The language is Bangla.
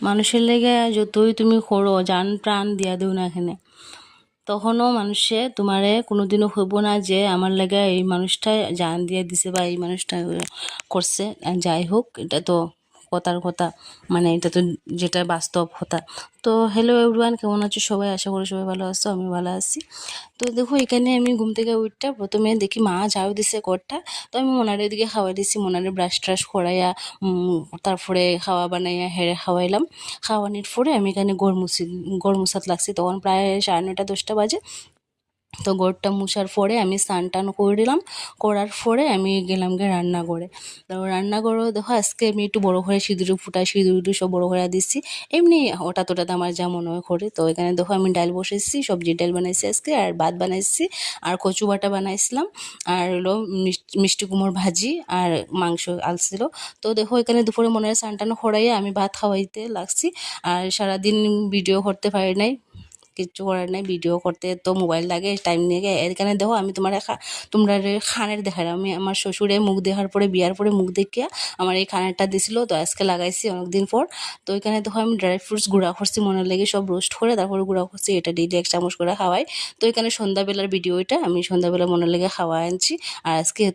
মানুষের লেগে যতই তুমি করো জান প্রাণ দিয়া দিও না এখানে, তখনও মানুষে তোমারে কোনোদিনও হইব না যে আমার লাগে এই মানুষটা জান দিয়ে দিছে বা এই মানুষটা করছে। যাই হোক, এটা তো কথার কথা, মানে এটা তো যেটা বাস্তব কথা। তো হ্যালো এভরিওয়ান, কেমন আছো সবাই? আশা করি সবাই ভালো আছো, আমি ভালো আছি। তো দেখো এখানে আমি ঘুম থেকে উঠটা প্রথমে দেখি মা ঝাড়ু দিছে ঘরটা। তো আমি মোনারের দিকে খাওয়াই দিছি, মোনারে ব্রাশ ট্রাশ করাইয়া তারপরে খাওয়া বানাইয়া হেরে খাওয়াইলাম। খাওয়ানির পরে আমি এখানে গড় মুছাত লাগছি, তখন প্রায় 9:30-10টা বাজে। তো ঘরটা মুছার পরে আমি স্নান টান করে দিলাম, করার পরে আমি গেলাম গিয়ে রান্নাঘরে। তো রান্নাঘরেও দেখো আজকে আমি একটু বড় করে সিঁদুর ফুটাই, সিঁদুর সব বড় করে দিচ্ছি, এমনি হঠাৎ হঠাৎ আমার যা মনে হয় করে। তো এখানে দেখো আমি ডাল বসেছি, সবজির ডাল বানাইছি আজকে, আর ভাত বানাইছি, আর কচু বাটা বানাইছিলাম, আর হলো মিষ্টি কুমড়োর ভাজি, আর মাংস আলছিল। তো দেখো এখানে দুপুরে মনে হয় স্নান টান খড়াইয়া আমি ভাত খাওয়াইতে লাগছি। আর সারাদিন ভিডিও করতে পারি নাই, কিচ্ছু করার নাই, ভিডিও করতে তো মোবাইল লাগে, টাইম নিয়ে। এখানে দেখো আমি তোমরা খানের দেখার, আমি আমার শ্বশুরে মুখ দেখার পরে, বিয়ার পরে মুখ দেখিয়া আমার এই খানেরটা দিছিল, তো আজকে লাগাইছি অনেকদিন পর। তো এখানে দেখো আমি ড্রাই ফ্রুটস গুঁড়া করছি, মনের লেগে সব রোস্ট করে তারপরে গুঁড়া করছি, এটা ডেইলি 1 চামচ করে খাওয়াই। তো এখানে সন্ধ্যাবেলার ভিডিও, এটা আমি সন্ধ্যাবেলা মনের লেগে খাওয়া আনছি। আর আজকে যেহেতু